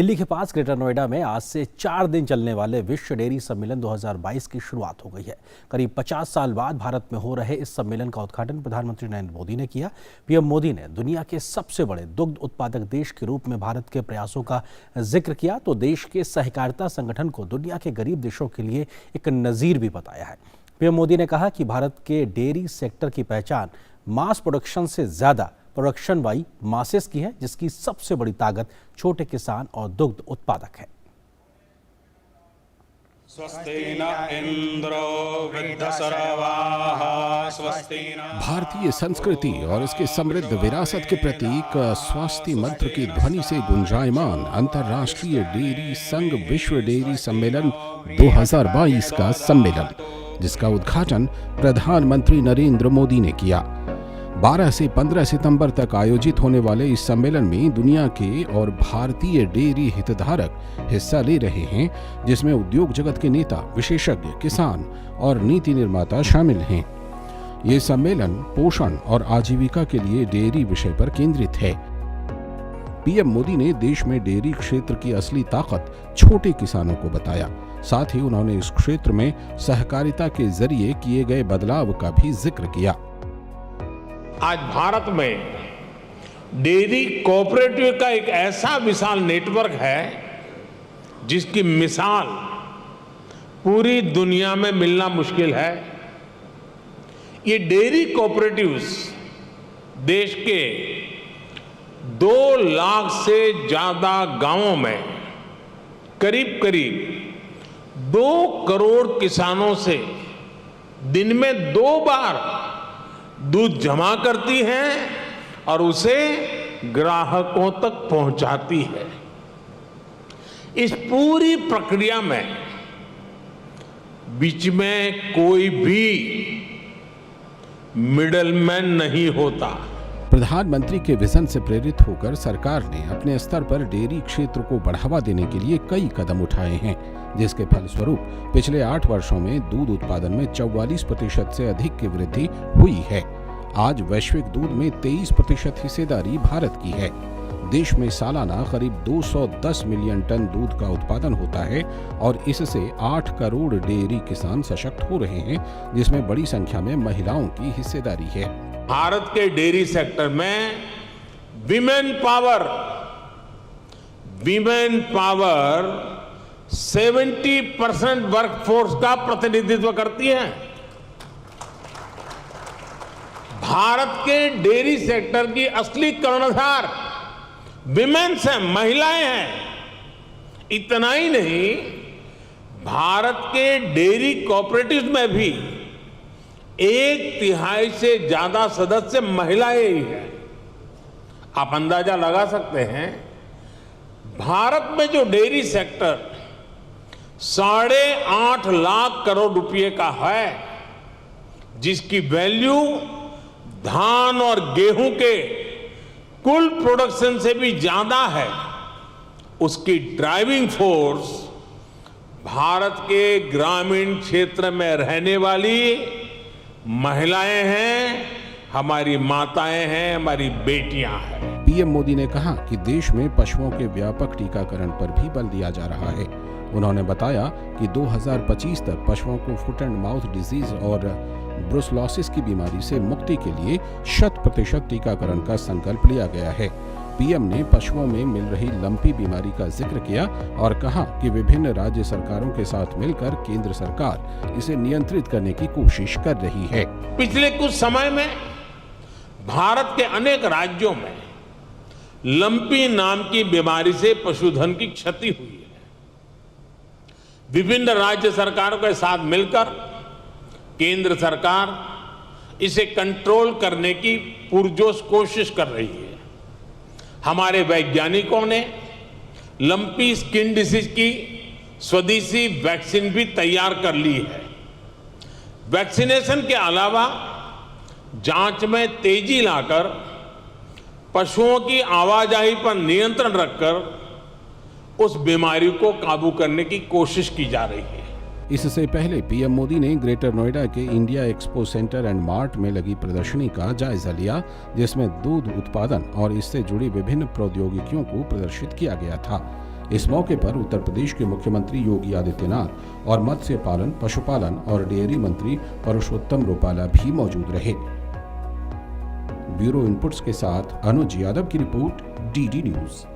दिल्ली के पास ग्रेटर नोएडा में आज से 4 दिन चलने वाले विश्व डेयरी सम्मेलन 2022 की शुरुआत हो गई है। करीब 50 साल बाद भारत में हो रहे इस सम्मेलन का उद्घाटन प्रधानमंत्री नरेंद्र मोदी ने किया। पीएम मोदी ने दुनिया के सबसे बड़े दुग्ध उत्पादक देश के रूप में भारत के प्रयासों का जिक्र किया तो देश के सहकारिता संगठन को दुनिया के गरीब देशों के लिए एक नजीर भी बताया है। पीएम मोदी ने कहा कि भारत के डेयरी सेक्टर की पहचान मास प्रोडक्शन से ज्यादा प्रोडक्शन बाई मासेस की है, जिसकी सबसे बड़ी ताकत छोटे किसान और दुग्ध उत्पादक है। भारतीय संस्कृति और इसके समृद्ध विरासत के प्रतीक स्वस्ति मंत्र की ध्वनि से गुंजायमान अंतर्राष्ट्रीय डेयरी संघ विश्व डेयरी सम्मेलन 2022 का सम्मेलन, जिसका उद्घाटन प्रधानमंत्री नरेंद्र मोदी ने किया। 12 से 15 सितंबर तक आयोजित होने वाले इस सम्मेलन में दुनिया के और भारतीय डेयरी हितधारक हिस्सा ले रहे हैं, जिसमें उद्योग जगत के नेता, विशेषज्ञ, किसान और नीति निर्माता शामिल हैं। ये सम्मेलन पोषण और आजीविका के लिए डेयरी विषय पर केंद्रित है। पीएम मोदी ने देश में डेयरी क्षेत्र की असली ताकत छोटे किसानों को बताया। साथ ही उन्होंने इस क्षेत्र में सहकारिता के जरिए किए गए बदलाव का भी जिक्र किया। आज भारत में डेयरी कोऑपरेटिव का एक ऐसा विशाल नेटवर्क है जिसकी मिसाल पूरी दुनिया में मिलना मुश्किल है। ये डेयरी कोऑपरेटिव्स देश के 2 लाख से ज्यादा गांवों में करीब करीब 2 करोड़ किसानों से दिन में 2 बार दूध जमा करती हैं और उसे ग्राहकों तक पहुंचाती है। इस पूरी प्रक्रिया में बीच में कोई भी मिडलमैन नहीं होता। प्रधानमंत्री के विजन से प्रेरित होकर सरकार ने अपने स्तर पर डेयरी क्षेत्र को बढ़ावा देने के लिए कई कदम उठाए हैं, जिसके फलस्वरूप पिछले 8 वर्षों में दूध उत्पादन में 44% से अधिक की वृद्धि हुई है। आज वैश्विक दूध में 23% हिस्सेदारी भारत की है। देश में सालाना करीब 210 मिलियन टन दूध का उत्पादन होता है और इससे 8 करोड़ डेयरी किसान सशक्त हो रहे हैं, जिसमें बड़ी संख्या में महिलाओं की हिस्सेदारी है। भारत के डेयरी सेक्टर में विमेन पावर 70% वर्कफोर्स का प्रतिनिधित्व करती है। भारत के डेयरी सेक्टर की असली कर्णधार विमेन्स हैं, महिलाएं हैं। इतना ही नहीं, भारत के डेयरी कोऑपरेटिव्स में भी 1/3 से ज्यादा सदस्य महिलाएं ही हैं। आप अंदाजा लगा सकते हैं, भारत में जो डेयरी सेक्टर 8.5 लाख करोड़ रुपए का है, जिसकी वैल्यू धान और गेहूं के कुल प्रोडक्शन से भी ज्यादा है, उसकी ड्राइविंग फोर्स भारत के ग्रामीण क्षेत्र में रहने वाली महिलाएं हैं, हमारी माताएं हैं, हमारी बेटियां हैं। पीएम मोदी ने कहा कि देश में पशुओं के व्यापक टीकाकरण पर भी बल दिया जा रहा है। उन्होंने बताया कि 2025 तक पशुओं को फुट एंड माउथ डिजीज और ब्रुसलोसिस की बीमारी से मुक्ति के लिए 100% टीकाकरण का संकल्प लिया गया है। पीएम ने पशुओं में मिल रही लंपी बीमारी का जिक्र किया और कहा कि विभिन्न राज्य सरकारों के साथ मिलकर केंद्र सरकार इसे नियंत्रित करने की कोशिश कर रही है। पिछले कुछ समय में भारत के अनेक राज्यों में लंपी नाम की बीमारी से पशुधन की क्षति हुई है। विभिन्न राज्य सरकारों के साथ मिलकर केंद्र सरकार इसे कंट्रोल करने की पुरजोश कोशिश कर रही है। हमारे वैज्ञानिकों ने लंपी स्किन डिसीज की स्वदेशी वैक्सीन भी तैयार कर ली है। वैक्सीनेशन के अलावा जांच में तेजी लाकर पशुओं की आवाजाही पर नियंत्रण रखकर उस बीमारी को काबू करने की कोशिश की जा रही है। इससे पहले पीएम मोदी ने ग्रेटर नोएडा के India expo centre and mart में लगी प्रदर्शनी का जायजा लिया, जिसमें दूध उत्पादन और इससे जुड़ी विभिन्न प्रौद्योगिकियों को प्रदर्शित किया गया था। इस मौके पर उत्तर प्रदेश के मुख्यमंत्री योगी आदित्यनाथ और मत्स्य पालन, पशुपालन और डेयरी मंत्री परषोत्तम रुपाला भी मौजूद रहे। ब्यूरो इनपुट्स के साथ अनुज यादव की रिपोर्ट, डीडी न्यूज।